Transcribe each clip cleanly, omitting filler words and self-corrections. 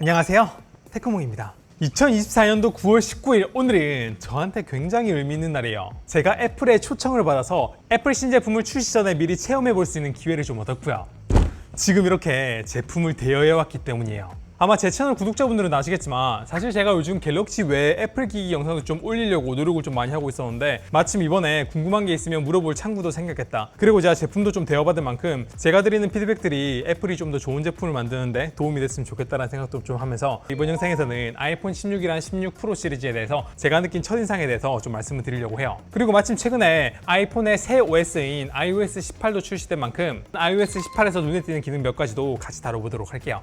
안녕하세요, 테크몽입니다. 2024년도 9월 19일 오늘은 저한테 굉장히 의미 있는 날이에요. 제가 애플의 초청을 받아서 애플 신제품을 출시 전에 미리 체험해 볼 수 있는 기회를 좀 얻었고요. 지금 이렇게 제품을 대여해 왔기 때문이에요. 아마 제 채널 구독자분들은 아시겠지만 사실 제가 요즘 갤럭시 외에 애플 기기 영상도 좀 올리려고 노력을 좀 많이 하고 있었는데 마침 이번에 궁금한 게 있으면 물어볼 창구도 생겼겠다. 그리고 제가 제품도 좀 대여받은 만큼 제가 드리는 피드백들이 애플이 좀 더 좋은 제품을 만드는데 도움이 됐으면 좋겠다는 생각도 좀 하면서 이번 영상에서는 아이폰 16이랑 16 프로 시리즈에 대해서 제가 느낀 첫인상에 대해서 좀 말씀을 드리려고 해요. 그리고 마침 최근에 아이폰의 새 OS인 iOS 18도 출시된 만큼 iOS 18에서 눈에 띄는 기능 몇 가지도 같이 다뤄보도록 할게요.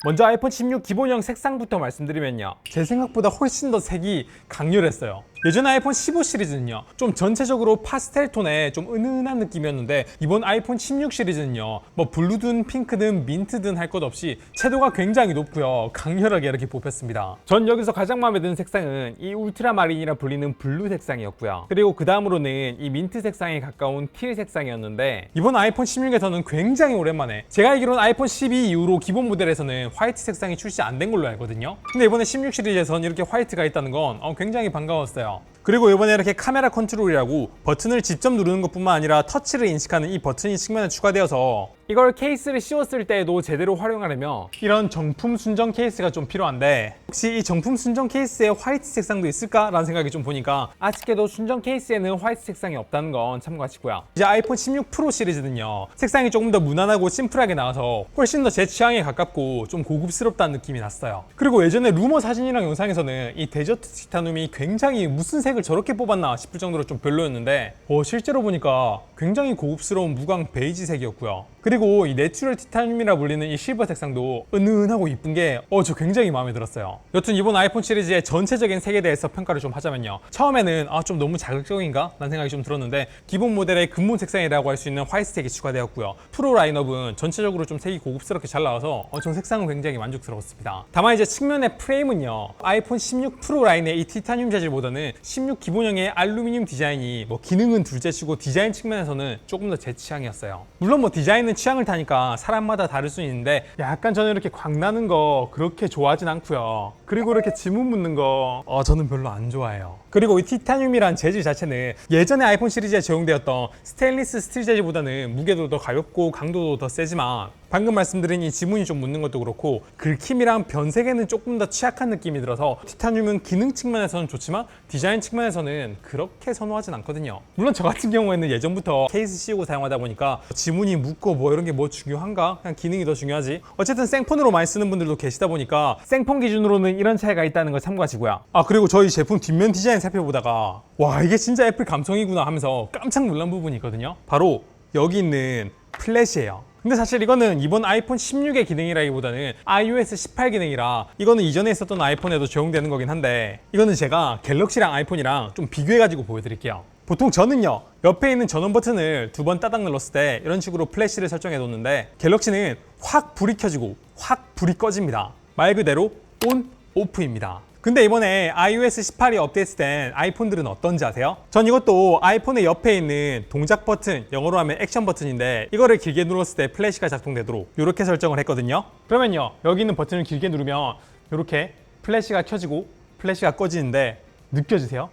먼저 아이폰 16 기본형 색상부터 말씀드리면요, 제 생각보다 훨씬 더 색이 강렬했어요. 예전 아이폰 15 시리즈는요 좀 전체적으로 파스텔 톤의 좀 은은한 느낌이었는데 이번 아이폰 16 시리즈는요 뭐 블루든 핑크든 민트든 할 것 없이 채도가 굉장히 높고요, 강렬하게 이렇게 뽑혔습니다. 전 여기서 가장 마음에 드는 색상은 이 울트라마린이라 불리는 블루 색상이었고요, 그리고 그 다음으로는 이 민트 색상에 가까운 틸 색상이었는데 이번 아이폰 16에서는 굉장히 오랜만에, 제가 알기로는 아이폰 12 이후로 기본 모델에서는 화이트 색상이 출시 안 된 걸로 알거든요. 근데 이번에 16 시리즈에서는 이렇게 화이트가 있다는 건 굉장히 반가웠어요. 그리고 이번에 이렇게 카메라 컨트롤이라고 버튼을 직접 누르는 것뿐만 아니라 터치를 인식하는 이 버튼이 측면에 추가되어서 이걸 케이스를 씌웠을 때에도 제대로 활용하려면 이런 정품 순정 케이스가 좀 필요한데, 혹시 이 정품 순정 케이스에 화이트 색상도 있을까라는 생각이 좀 보니까 아쉽게도 순정 케이스에는 화이트 색상이 없다는 건 참고하시고요. 이제 아이폰 16 프로 시리즈는요 색상이 조금 더 무난하고 심플하게 나와서 훨씬 더 제 취향에 가깝고 좀 고급스럽다는 느낌이 났어요. 그리고 예전에 루머 사진이랑 영상에서는 이 데저트 티타늄이 굉장히 무슨 색을 저렇게 뽑았나 싶을 정도로 좀 별로였는데 실제로 보니까 굉장히 고급스러운 무광 베이지 색이었고요. 그리고 이 내추럴 티타늄이라 불리는 이 실버 색상도 은은하고 이쁜 게 저 굉장히 마음에 들었어요. 여튼 이번 아이폰 시리즈의 전체적인 색에 대해서 평가를 좀 하자면요, 처음에는 좀 너무 자극적인가? 라는 생각이 좀 들었는데 기본 모델의 근본 색상이라고 할 수 있는 화이트색이 추가되었고요. 프로 라인업은 전체적으로 좀 색이 고급스럽게 잘 나와서 전 색상은 굉장히 만족스러웠습니다. 다만 이제 측면의 프레임은요, 아이폰 16 프로 라인의 이 티타늄 재질보다는 16 기본형의 알루미늄 디자인이 기능은 둘째치고 디자인 측면에서는 조금 더 제 취향이었어요. 물론 디자인은 취향을 타니까 사람마다 다를 수 있는데 약간 저는 이렇게 광나는 거 그렇게 좋아하진 않고요. 그리고 이렇게 지문 묻는 거 저는 별로 안 좋아해요. 그리고 이 티타늄이란 재질 자체는 예전에 아이폰 시리즈에 적용되었던 스테인리스 스틸 재질보다는 무게도 더 가볍고 강도도 더 세지만 방금 말씀드린 이 지문이 좀 묻는 것도 그렇고 긁힘이랑 변색에는 조금 더 취약한 느낌이 들어서 티타늄은 기능 측면에서는 좋지만 디자인 측면에서는 그렇게 선호하진 않거든요. 물론 저 같은 경우에는 예전부터 케이스 씌우고 사용하다 보니까 지문이 묻고 이런 게 중요한가? 그냥 기능이 더 중요하지. 어쨌든 생폰으로 많이 쓰는 분들도 계시다 보니까 생폰 기준으로는 이런 차이가 있다는 걸 참고하시고요. 그리고 저희 제품 뒷면 디자인 살펴보다가 와, 이게 진짜 애플 감성이구나 하면서 깜짝 놀란 부분이 있거든요. 바로 여기 있는 플래시예요. 근데 사실 이거는 이번 아이폰 16의 기능이라기보다는 iOS 18 기능이라 이거는 이전에 있었던 아이폰에도 적용되는 거긴 한데 이거는 제가 갤럭시랑 아이폰이랑 좀 비교해가지고 보여드릴게요. 보통 저는요 옆에 있는 전원 버튼을 2번 따닥 눌렀을 때 이런 식으로 플래시를 설정해 놓는데 갤럭시는 확 불이 켜지고 확 불이 꺼집니다. 말 그대로 온, 오프입니다. 근데 이번에 iOS 18이 업데이트된 아이폰들은 어떤지 아세요? 전 이것도 아이폰의 옆에 있는 동작 버튼, 영어로 하면 액션 버튼인데 이거를 길게 눌렀을 때 플래시가 작동되도록 이렇게 설정을 했거든요. 그러면요 여기 있는 버튼을 길게 누르면 이렇게 플래시가 켜지고 플래시가 꺼지는데 느껴지세요?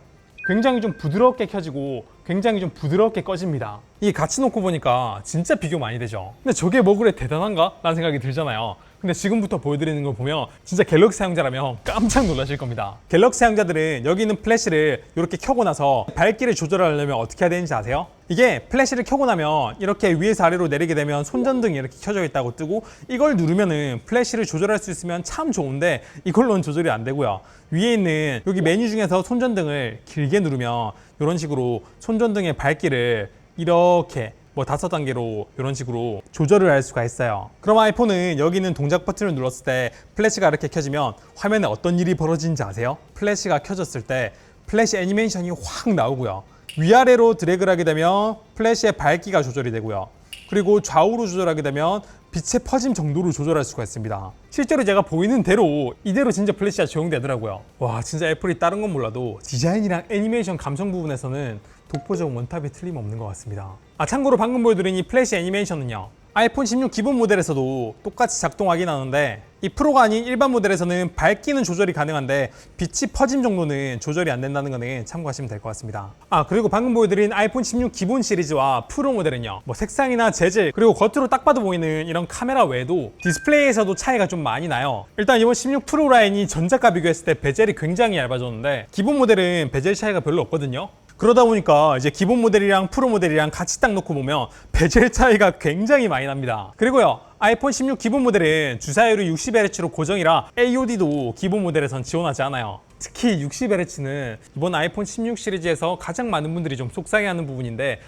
굉장히 좀 부드럽게 켜지고 굉장히 좀 부드럽게 꺼집니다. 이게 같이 놓고 보니까 진짜 비교 많이 되죠. 근데 저게 뭐 그래 대단한가? 라는 생각이 들잖아요. 근데 지금부터 보여드리는 걸 보면 진짜 갤럭시 사용자라면 깜짝 놀라실 겁니다. 갤럭시 사용자들은 여기 있는 플래시를 이렇게 켜고 나서 밝기를 조절하려면 어떻게 해야 되는지 아세요? 이게 플래시를 켜고 나면 이렇게 위에서 아래로 내리게 되면 손전등이 이렇게 켜져 있다고 뜨고 이걸 누르면은 플래시를 조절할 수 있으면 참 좋은데 이걸로는 조절이 안 되고요. 위에 있는 여기 메뉴 중에서 손전등을 길게 누르면 이런 식으로 손전등의 밝기를 이렇게 5단계로 이런 식으로 조절을 할 수가 있어요. 그럼 아이폰은 여기 있는 동작 버튼을 눌렀을 때 플래시가 이렇게 켜지면 화면에 어떤 일이 벌어지는지 아세요? 플래시가 켜졌을 때 플래시 애니메이션이 확 나오고요. 위아래로 드래그를 하게 되면 플래시의 밝기가 조절이 되고요. 그리고 좌우로 조절하게 되면 빛의 퍼짐 정도로 조절할 수가 있습니다. 실제로 제가 보이는 대로 이대로 진짜 플래시가 적용되더라고요. 와, 진짜 애플이 다른 건 몰라도 디자인이랑 애니메이션 감성 부분에서는 독보적 원탑이 틀림없는 것 같습니다. 참고로 방금 보여드린 이 플래시 애니메이션은요, 아이폰 16 기본 모델에서도 똑같이 작동하긴 하는데 이 프로가 아닌 일반 모델에서는 밝기는 조절이 가능한데 빛이 퍼짐 정도는 조절이 안 된다는 거는 참고하시면 될 것 같습니다. 그리고 방금 보여드린 아이폰 16 기본 시리즈와 프로 모델은요, 뭐 색상이나 재질 그리고 겉으로 딱 봐도 보이는 이런 카메라 외에도 디스플레이에서도 차이가 좀 많이 나요. 일단 이번 16 프로 라인이 전작과 비교했을 때 베젤이 굉장히 얇아졌는데 기본 모델은 베젤 차이가 별로 없거든요. 그러다 보니까 이제 기본 모델이랑 프로 모델이랑 같이 딱 놓고 보면 베젤 차이가 굉장히 많이 납니다. 그리고요, 아이폰 16 기본 모델은 주사율이 60Hz로 고정이라 AOD도 기본 모델에선 지원하지 않아요. 특히 60Hz는 이번 아이폰 16 시리즈에서 가장 많은 분들이 좀 속상해하는 부분인데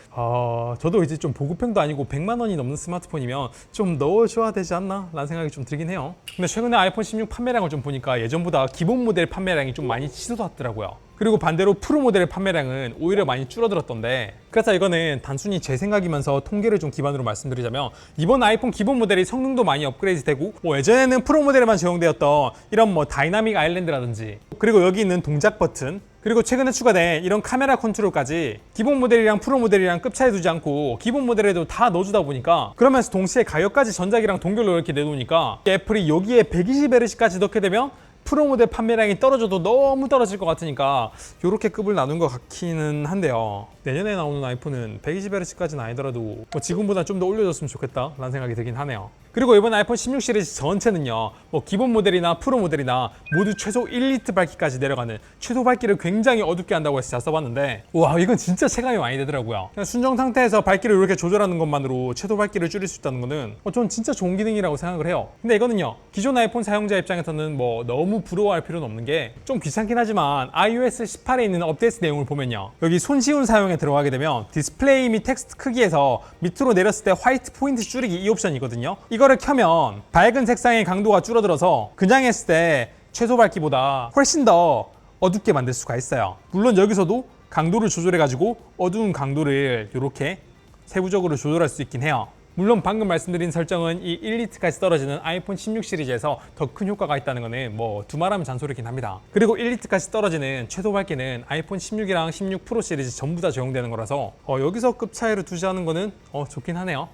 저도 이제 좀 보급형도 아니고 100만 원이 넘는 스마트폰이면 좀 넣어줘야 되지 않나? 라는 생각이 좀 들긴 해요. 근데 최근에 아이폰 16 판매량을 좀 보니까 예전보다 기본 모델 판매량이 좀 많이 치솟았더라고요. 그리고 반대로 프로 모델의 판매량은 오히려 많이 줄어들었던데, 그래서 이거는 단순히 제 생각이면서 통계를 좀 기반으로 말씀드리자면 이번 아이폰 기본 모델이 성능도 많이 업그레이드 되고 뭐 예전에는 프로 모델에만 적용되었던 이런 뭐 다이나믹 아일랜드라든지 그리고 여기 있는 동작 버튼 그리고 최근에 추가된 이런 카메라 컨트롤까지 기본 모델이랑 프로 모델이랑 급 차이 두지 않고 기본 모델에도 다 넣어주다 보니까, 그러면서 동시에 가격까지 전작이랑 동결로 이렇게 내놓으니까 애플이 여기에 120Hz까지 넣게 되면 프로 모델 판매량이 떨어져도 너무 떨어질 것 같으니까 이렇게 급을 나눈 것 같기는 한데요. 내년에 나오는 아이폰은 120Hz까지는 아니더라도 뭐 지금보다 좀 더 올려줬으면 좋겠다 라는 생각이 들긴 하네요. 그리고 이번 아이폰 16 시리즈 전체는요, 뭐 기본 모델이나 프로 모델이나 모두 최소 1니트 밝기까지 내려가는 최소 밝기를 굉장히 어둡게 한다고 해서 제가 써봤는데, 와, 이건 진짜 체감이 많이 되더라고요. 그냥 순정 상태에서 밝기를 이렇게 조절하는 것만으로 최소 밝기를 줄일 수 있다는 거는 전 진짜 좋은 기능이라고 생각을 해요. 근데 이거는요, 기존 아이폰 사용자 입장에서는 뭐 너무 부러워할 필요는 없는 게, 좀 귀찮긴 하지만 iOS 18에 있는 업데이트 내용을 보면요, 여기 손쉬운 사용에 들어가게 되면 디스플레이 및 텍스트 크기에서 밑으로 내렸을 때 화이트 포인트 줄이기 이 옵션이거든요. 이거를 켜면 밝은 색상의 강도가 줄어들어서 그냥 했을 때 최소 밝기보다 훨씬 더 어둡게 만들 수가 있어요. 물론 여기서도 강도를 조절해 가지고 어두운 강도를 이렇게 세부적으로 조절할 수 있긴 해요. 물론 방금 말씀드린 설정은 이 1니트까지 떨어지는 아이폰 16 시리즈에서 더 큰 효과가 있다는 거는 뭐 두말하면 잔소리긴 합니다. 그리고 1니트까지 떨어지는 최소 밝기는 아이폰 16이랑 16 프로 시리즈 전부 다 적용되는 거라서 여기서 급 차이를 두지 않은 거는 좋긴 하네요.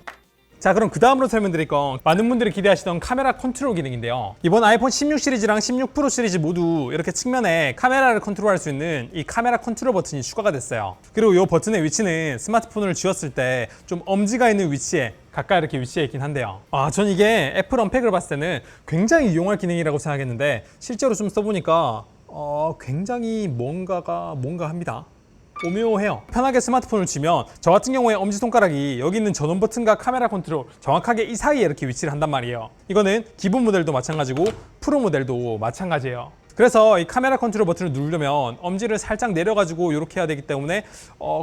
자, 그럼 그 다음으로 설명드릴 건 많은 분들이 기대하시던 카메라 컨트롤 기능인데요. 이번 아이폰 16 시리즈랑 16 프로 시리즈 모두 이렇게 측면에 카메라를 컨트롤할 수 있는 이 카메라 컨트롤 버튼이 추가가 됐어요. 그리고 이 버튼의 위치는 스마트폰을 쥐었을 때 좀 엄지가 있는 위치에 가까이 이렇게 위치해 있긴 한데요. 전 이게 애플 언팩을 봤을 때는 굉장히 유용할 기능이라고 생각했는데 실제로 좀 써보니까 굉장히 뭔가 합니다. 오묘해요. 편하게 스마트폰을 쥐면 저 같은 경우에 엄지손가락이 여기 있는 전원 버튼과 카메라 컨트롤 정확하게 이 사이에 이렇게 위치를 한단 말이에요. 이거는 기본 모델도 마찬가지고 프로 모델도 마찬가지예요. 그래서 이 카메라 컨트롤 버튼을 누르려면 엄지를 살짝 내려가지고 이렇게 해야 되기 때문에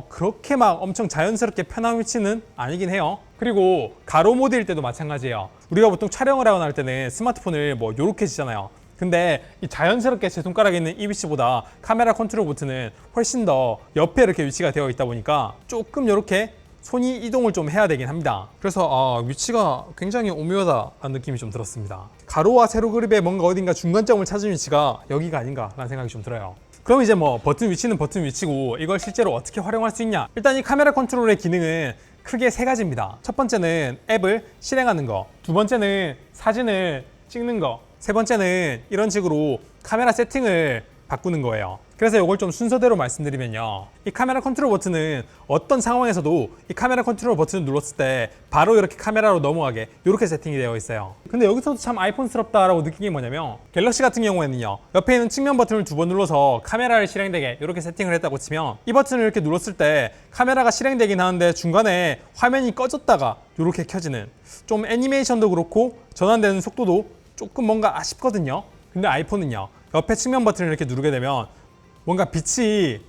그렇게 막 엄청 자연스럽게 편한 위치는 아니긴 해요. 그리고 가로 모드일 때도 마찬가지예요. 우리가 보통 촬영을 하거나 할 때는 스마트폰을 뭐 이렇게 쥐잖아요. 근데 이 자연스럽게 제 손가락에 있는 이 위치보다 카메라 컨트롤 버튼은 훨씬 더 옆에 이렇게 위치가 되어 있다 보니까 조금 이렇게 손이 이동을 좀 해야 되긴 합니다. 그래서 위치가 굉장히 오묘하다는 느낌이 좀 들었습니다. 가로와 세로 그립에 뭔가 어딘가 중간점을 찾은 위치가 여기가 아닌가라는 생각이 좀 들어요. 그럼 이제 뭐 버튼 위치는 버튼 위치고 이걸 실제로 어떻게 활용할 수 있냐? 일단 이 카메라 컨트롤의 기능은 크게 세 가지입니다. 첫 번째는 앱을 실행하는 거, 두 번째는 사진을 찍는 거, 세 번째는 이런 식으로 카메라 세팅을 바꾸는 거예요. 그래서 이걸 좀 순서대로 말씀드리면요, 이 카메라 컨트롤 버튼은 어떤 상황에서도 이 카메라 컨트롤 버튼을 눌렀을 때 바로 이렇게 카메라로 넘어가게 이렇게 세팅이 되어 있어요. 근데 여기서도 참 아이폰스럽다라고 느낀 게 뭐냐면, 갤럭시 같은 경우에는요, 옆에 있는 측면 버튼을 두 번 눌러서 카메라를 실행되게 이렇게 세팅을 했다고 치면 이 버튼을 이렇게 눌렀을 때 카메라가 실행되긴 하는데 중간에 화면이 꺼졌다가 이렇게 켜지는, 좀 애니메이션도 그렇고 전환되는 속도도 조금 뭔가 아쉽거든요. 근데 아이폰은요, 옆에 측면 버튼을 이렇게 누르게 되면 뭔가 빛이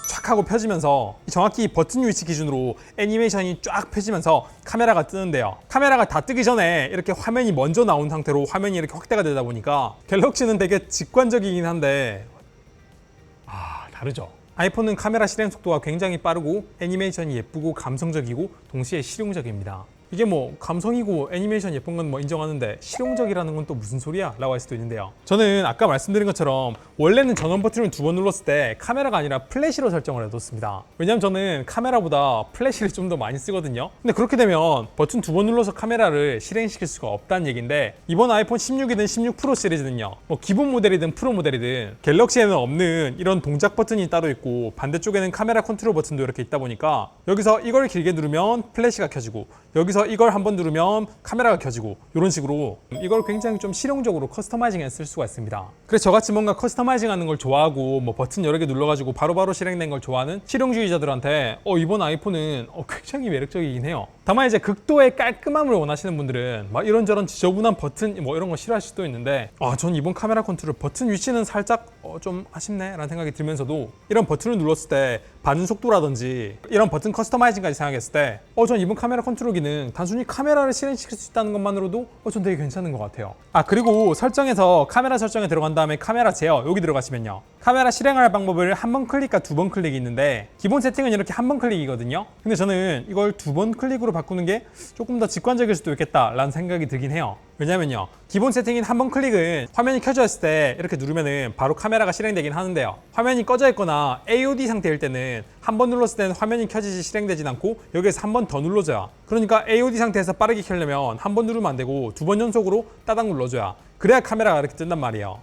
쫙 하고 펴지면서 정확히 버튼 위치 기준으로 애니메이션이 쫙 펴지면서 카메라가 뜨는데요. 카메라가 다 뜨기 전에 이렇게 화면이 먼저 나온 상태로 화면이 이렇게 확대가 되다 보니까 갤럭시는 되게 직관적이긴 한데 다르죠. 아이폰은 카메라 실행 속도가 굉장히 빠르고 애니메이션이 예쁘고 감성적이고 동시에 실용적입니다. 이게 뭐 감성이고 애니메이션 예쁜 건 뭐 인정하는데 실용적이라는 건 또 무슨 소리야? 라고 할 수도 있는데요. 저는 아까 말씀드린 것처럼 원래는 전원 버튼을 2번 눌렀을 때 카메라가 아니라 플래시로 설정을 해뒀습니다. 왜냐면 저는 카메라보다 플래시를 좀 더 많이 쓰거든요. 근데 그렇게 되면 버튼 2번 눌러서 카메라를 실행시킬 수가 없다는 얘기인데, 이번 아이폰 16이든 16 프로 시리즈는요, 뭐 기본 모델이든 프로 모델이든 갤럭시에는 없는 이런 동작 버튼이 따로 있고 반대쪽에는 카메라 컨트롤 버튼도 이렇게 있다 보니까 여기서 이걸 길게 누르면 플래시가 켜지고 여기서 이걸 한번 누르면 카메라가 켜지고 이런 식으로 이걸 굉장히 좀 실용적으로 커스터마이징해 쓸 수가 있습니다. 그래서 저같이 뭔가 커스터마이징 하는 걸 좋아하고 뭐 버튼 여러 개 눌러가지고 바로바로 실행된 걸 좋아하는 실용주의자들한테 이번 아이폰은 굉장히 매력적이긴 해요. 다만 이제 극도의 깔끔함을 원하시는 분들은 막 이런저런 지저분한 버튼 뭐 이런 거 싫어하실 수도 있는데, 전 이번 카메라 컨트롤 버튼 위치는 살짝 좀 아쉽네 라는 생각이 들면서도 이런 버튼을 눌렀을 때 반응 속도라든지 이런 버튼 커스터마이징까지 생각했을 때 전 이번 카메라 컨트롤 기능 단순히 카메라를 실행시킬 수 있다는 것만으로도 전 되게 괜찮은 것 같아요. 그리고 설정에서 카메라 설정에 들어간 다음에 카메라 제어 여기 들어가시면요, 카메라 실행할 방법을 한 번 클릭과 2번 클릭이 있는데 기본 세팅은 이렇게 한 번 클릭이거든요. 근데 저는 이걸 2번 클릭으로 바꾸는 게 조금 더 직관적일 수도 있겠다라는 생각이 들긴 해요. 왜냐면요, 기본 세팅인 한 번 클릭은 화면이 켜져 있을 때 이렇게 누르면은 바로 카메라가 실행되긴 하는데요, 화면이 꺼져 있거나 AOD 상태일 때는 한 번 눌렀을 때는 화면이 켜지지 실행되진 않고 여기에서 한 번 더 눌러줘야, 그러니까 AOD 상태에서 빠르게 켜려면 한 번 누르면 안 되고 2번 연속으로 따닥 눌러줘야, 그래야 카메라가 이렇게 뜬단 말이에요.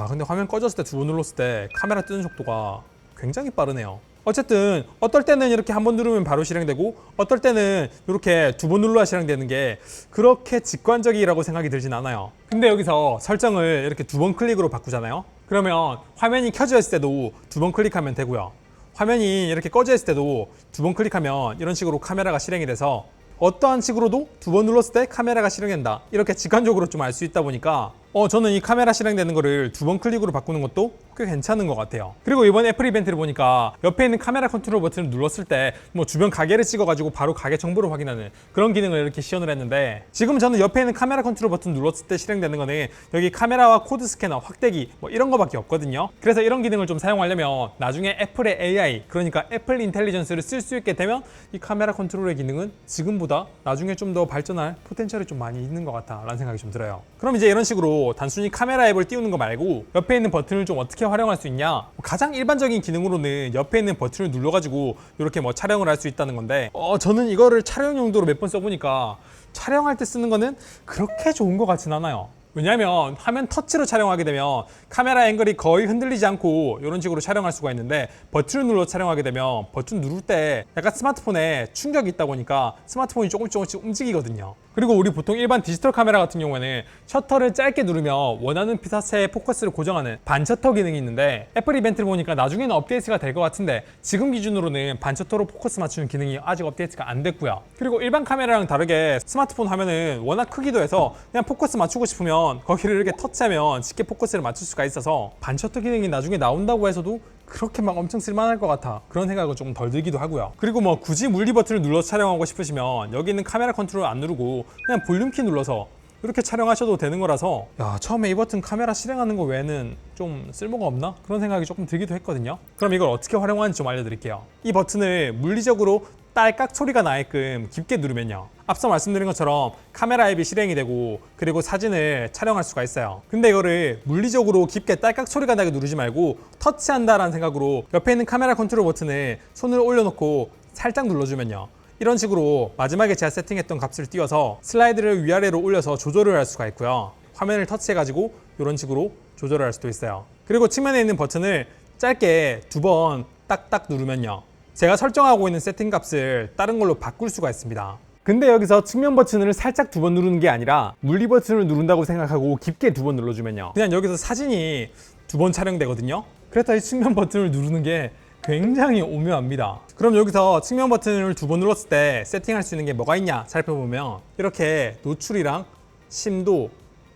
근데 화면 꺼졌을 때 2번 눌렀을 때 카메라 뜨는 속도가 굉장히 빠르네요. 어쨌든 어떨 때는 이렇게 한 번 누르면 바로 실행되고 어떨 때는 이렇게 2번 눌러야 실행되는 게 그렇게 직관적이라고 생각이 들진 않아요. 근데 여기서 설정을 이렇게 2번 클릭으로 바꾸잖아요. 그러면 화면이 켜져 있을 때도 2번 클릭하면 되고요, 화면이 이렇게 꺼져 있을 때도 2번 클릭하면 이런 식으로 카메라가 실행이 돼서 어떠한 식으로도 2번 눌렀을 때 카메라가 실행된다, 이렇게 직관적으로 좀 알 수 있다 보니까 저는 이 카메라 실행되는 거를 2번 클릭으로 바꾸는 것도 꽤 괜찮은 것 같아요. 그리고 이번 애플 이벤트를 보니까 옆에 있는 카메라 컨트롤 버튼을 눌렀을 때 뭐 주변 가게를 찍어가지고 바로 가게 정보를 확인하는 그런 기능을 이렇게 시연을 했는데, 지금 저는 옆에 있는 카메라 컨트롤 버튼 눌렀을 때 실행되는 거는 여기 카메라와 코드 스캐너, 확대기 뭐 이런 거밖에 없거든요. 그래서 이런 기능을 좀 사용하려면 나중에 애플의 AI, 그러니까 애플 인텔리전스를 쓸 수 있게 되면 이 카메라 컨트롤의 기능은 지금보다 나중에 좀 더 발전할 포텐셜이 좀 많이 있는 것 같다 라는 생각이 좀 들어요. 그럼 이제 이런 식으로 단순히 카메라 앱을 띄우는 거 말고 옆에 있는 버튼을 좀 어떻게 활용할 수 있냐, 가장 일반적인 기능으로는 옆에 있는 버튼을 눌러가지고 이렇게 뭐 촬영을 할 수 있다는 건데, 저는 이거를 촬영 용도로 몇 번 써보니까 촬영할 때 쓰는 거는 그렇게 좋은 것 같진 않아요. 왜냐하면 화면 터치로 촬영하게 되면 카메라 앵글이 거의 흔들리지 않고 이런 식으로 촬영할 수가 있는데, 버튼을 눌러 촬영하게 되면 버튼 누를 때 약간 스마트폰에 충격이 있다 보니까 스마트폰이 조금씩 움직이거든요. 그리고 우리 보통 일반 디지털 카메라 같은 경우에는 셔터를 짧게 누르면 원하는 피사체의 포커스를 고정하는 반셔터 기능이 있는데, 애플 이벤트를 보니까 나중에는 업데이트가 될 것 같은데 지금 기준으로는 반셔터로 포커스 맞추는 기능이 아직 업데이트가 안 됐고요. 그리고 일반 카메라랑 다르게 스마트폰 화면은 워낙 크기도 해서 그냥 포커스 맞추고 싶으면 거기를 이렇게 터치하면 쉽게 포커스를 맞출 수가 있어서 반셔터 기능이 나중에 나온다고 해서도 그렇게 막 엄청 쓸만할 것 같아, 그런 생각은 조금 덜 들기도 하고요. 그리고 뭐 굳이 물리 버튼을 눌러서 촬영하고 싶으시면 여기 있는 카메라 컨트롤 안 누르고 그냥 볼륨키 눌러서 이렇게 촬영하셔도 되는 거라서, 처음에 이 버튼 카메라 실행하는 거 외에는 좀 쓸모가 없나? 그런 생각이 조금 들기도 했거든요. 그럼 이걸 어떻게 활용하는지 좀 알려드릴게요. 이 버튼을 물리적으로 딸깍 소리가 나게끔 깊게 누르면요, 앞서 말씀드린 것처럼 카메라 앱이 실행이 되고 그리고 사진을 촬영할 수가 있어요. 근데 이거를 물리적으로 깊게 딸깍 소리가 나게 누르지 말고 터치한다라는 생각으로 옆에 있는 카메라 컨트롤 버튼을 손을 올려놓고 살짝 눌러주면요, 이런 식으로 마지막에 제가 세팅했던 값을 띄워서 슬라이드를 위아래로 올려서 조절을 할 수가 있고요, 화면을 터치해가지고 이런 식으로 조절을 할 수도 있어요. 그리고 측면에 있는 버튼을 짧게 2번 딱딱 누르면요, 제가 설정하고 있는 세팅 값을 다른 걸로 바꿀 수가 있습니다. 근데 여기서 측면 버튼을 살짝 2번 누르는 게 아니라 물리 버튼을 누른다고 생각하고 깊게 2번 눌러주면요, 그냥 여기서 사진이 2번 촬영되거든요. 그래서 이 측면 버튼을 누르는 게 굉장히 오묘합니다. 그럼 여기서 측면 버튼을 2번 눌렀을 때 세팅할 수 있는 게 뭐가 있냐 살펴보면 이렇게 노출이랑 심도,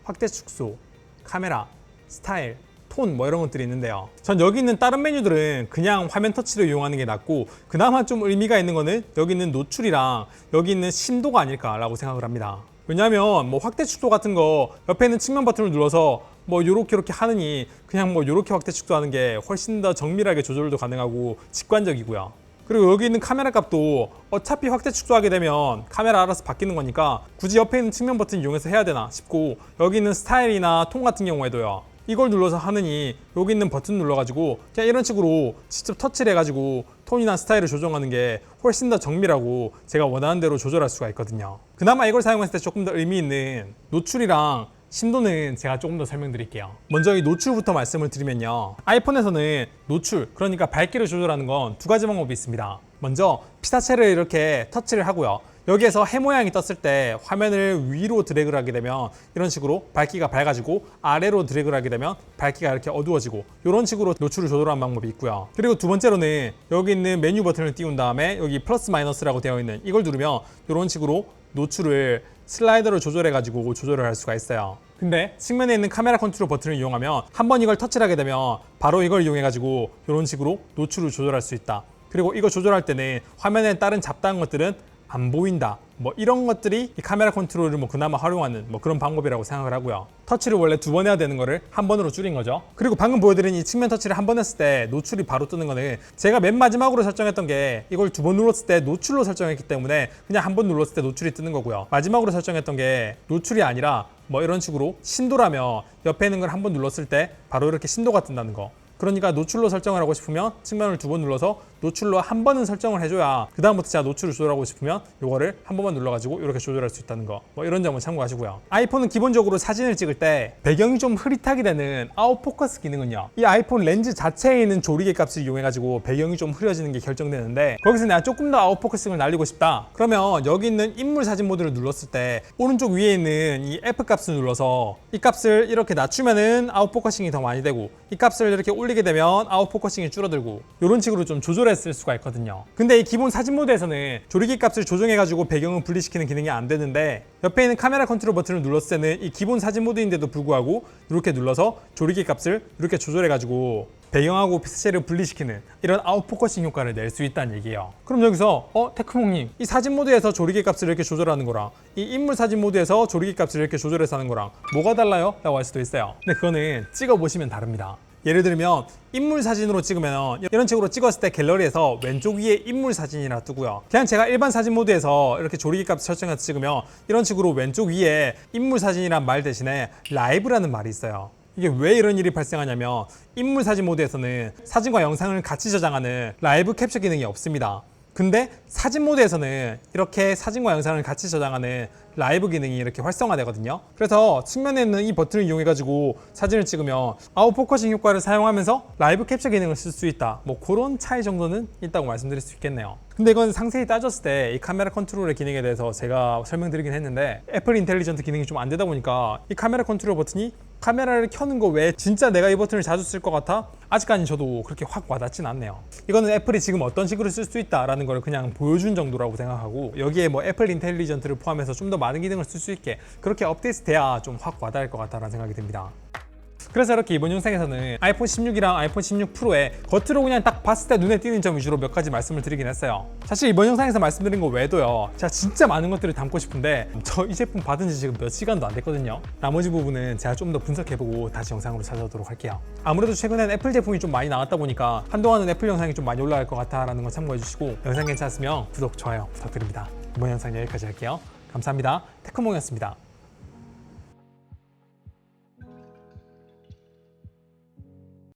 확대 축소, 카메라, 스타일, 톤 뭐 이런 것들이 있는데요, 전 여기 있는 다른 메뉴들은 그냥 화면 터치로 이용하는 게 낫고 그나마 좀 의미가 있는 거는 여기 있는 노출이랑 여기 있는 심도가 아닐까라고 생각을 합니다. 왜냐하면 뭐 확대 축소 같은 거 옆에 있는 측면 버튼을 눌러서 뭐 요렇게 하느니 그냥 뭐 요렇게 확대 축소하는 게 훨씬 더 정밀하게 조절도 가능하고 직관적이고요. 그리고 여기 있는 카메라 값도 어차피 확대 축소하게 되면 카메라 알아서 바뀌는 거니까 굳이 옆에 있는 측면 버튼 이용해서 해야 되나 싶고, 여기 있는 스타일이나 톤 같은 경우에도요, 이걸 눌러서 하느니 여기 있는 버튼 눌러가지고 그냥 이런 식으로 직접 터치를 해가지고 톤이나 스타일을 조정하는 게 훨씬 더 정밀하고 제가 원하는 대로 조절할 수가 있거든요. 그나마 이걸 사용했을 때 조금 더 의미 있는 노출이랑 심도는 제가 조금 더 설명드릴게요. 먼저 이 노출부터 말씀을 드리면요, 아이폰에서는 노출, 그러니까 밝기를 조절하는 건 두 가지 방법이 있습니다. 먼저 피사체를 이렇게 터치를 하고요, 여기에서 해 모양이 떴을 때 화면을 위로 드래그를 하게 되면 이런 식으로 밝기가 밝아지고, 아래로 드래그를 하게 되면 밝기가 이렇게 어두워지고, 이런 식으로 노출을 조절하는 방법이 있고요. 그리고 두 번째로는 여기 있는 메뉴 버튼을 띄운 다음에 여기 플러스 마이너스라고 되어 있는 이걸 누르면 이런 식으로 노출을 슬라이더를 조절해 가지고 조절을 할 수가 있어요. 근데 측면에 있는 카메라 컨트롤 버튼을 이용하면 한번 이걸 터치를 하게 되면 바로 이걸 이용해 가지고 이런 식으로 노출을 조절할 수 있다. 그리고 이거 조절할 때는 화면에 다른 잡다한 것들은 안 보인다, 뭐 이런 것들이 이 카메라 컨트롤을 뭐 그나마 활용하는 뭐 그런 방법이라고 생각을 하고요. 터치를 원래 두 번 해야 되는 거를 한 번으로 줄인 거죠. 그리고 방금 보여드린 이 측면 터치를 한 번 했을 때 노출이 바로 뜨는 거는 제가 맨 마지막으로 설정했던 게 이걸 두 번 눌렀을 때 노출로 설정했기 때문에 그냥 한 번 눌렀을 때 노출이 뜨는 거고요. 마지막으로 설정했던 게 노출이 아니라 뭐 이런 식으로 신도라며 옆에 있는 걸 한 번 눌렀을 때 바로 이렇게 신도가 뜬다는 거. 그러니까 노출로 설정을 하고 싶으면 측면을 두 번 눌러서 노출로 한 번은 설정을 해줘야 그 다음부터 제가 노출을 조절하고 싶으면 이거를 한 번만 눌러가지고 이렇게 조절할 수 있다는 거, 뭐 이런 점은 참고하시고요. 아이폰은 기본적으로 사진을 찍을 때 배경이 좀 흐릿하게 되는 아웃포커스 기능은요, 이 아이폰 렌즈 자체에 있는 조리개 값을 이용해가지고 배경이 좀 흐려지는 게 결정되는데, 거기서 내가 조금 더 아웃포커싱을 날리고 싶다 그러면 여기 있는 인물 사진 모드를 눌렀을 때 오른쪽 위에 있는 이 F 값을 눌러서 이 값을 이렇게 낮추면은 아웃포커싱이 더 많이 되고, 이 값을 이렇게 올리게 되면 아웃포커싱이 줄어들고, 이런 식으로 좀 조절해 쓸 수가 있거든요. 근데 이 기본 사진 모드에서는 조리개 값을 조정해가지고 배경을 분리시키는 기능이 안 되는데, 옆에 있는 카메라 컨트롤 버튼을 눌렀을 때는 이 기본 사진 모드인데도 불구하고 이렇게 눌러서 조리개 값을 이렇게 조절해가지고 배경하고 피사체를 분리시키는 이런 아웃포커싱 효과를 낼 수 있다는 얘기예요. 그럼 여기서 테크몽님, 이 사진 모드에서 조리개 값을 이렇게 조절하는 거랑 이 인물 사진 모드에서 조리개 값을 이렇게 조절해서 하는 거랑 뭐가 달라요? 라고 할 수도 있어요. 근데 그거는 찍어보시면 다릅니다. 예를 들면 인물 사진으로 찍으면 이런 식으로 찍었을 때 갤러리에서 왼쪽 위에 인물 사진이라 뜨고요. 그냥 제가 일반 사진 모드에서 이렇게 조리개 값 설정해서 찍으면 이런 식으로 왼쪽 위에 인물 사진이란 말 대신에 라이브라는 말이 있어요. 이게 왜 이런 일이 발생하냐면, 인물 사진 모드에서는 사진과 영상을 같이 저장하는 라이브 캡처 기능이 없습니다. 근데 사진 모드에서는 이렇게 사진과 영상을 같이 저장하는 라이브 기능이 이렇게 활성화되거든요. 그래서 측면에 있는 이 버튼을 이용해 가지고 사진을 찍으면 아웃포커싱 효과를 사용하면서 라이브 캡처 기능을 쓸 수 있다, 뭐 그런 차이 정도는 있다고 말씀드릴 수 있겠네요. 근데 이건 상세히 따졌을 때 이 카메라 컨트롤의 기능에 대해서 제가 설명드리긴 했는데, 애플 인텔리전트 기능이 좀 안 되다 보니까 이 카메라 컨트롤 버튼이 카메라를 켜는 거 외에 진짜 내가 이 버튼을 자주 쓸 것 같아? 아직까지 저도 그렇게 확 와닿진 않네요. 이거는 애플이 지금 어떤 식으로 쓸 수 있다라는 걸 그냥 보여준 정도라고 생각하고, 여기에 뭐 애플 인텔리전트를 포함해서 좀 더 많은 기능을 쓸 수 있게 그렇게 업데이트 돼야 좀 확 와닿을 것 같다라는 생각이 듭니다. 그래서 이렇게 이번 영상에서는 아이폰 16이랑 아이폰 16 프로의 겉으로 그냥 딱 봤을 때 눈에 띄는 점 위주로 몇 가지 말씀을 드리긴 했어요. 사실 이번 영상에서 말씀드린 거 외에도요, 제가 진짜 많은 것들을 담고 싶은데 저 이 제품 받은 지 지금 몇 시간도 안 됐거든요. 나머지 부분은 제가 좀 더 분석해보고 다시 영상으로 찾아오도록 할게요. 아무래도 최근엔 애플 제품이 좀 많이 나왔다 보니까 한동안은 애플 영상이 좀 많이 올라갈 것 같다라는 거 참고해주시고, 영상 괜찮았으면 구독, 좋아요 부탁드립니다. 이번 영상 여기까지 할게요. 감사합니다. 테크몽이었습니다.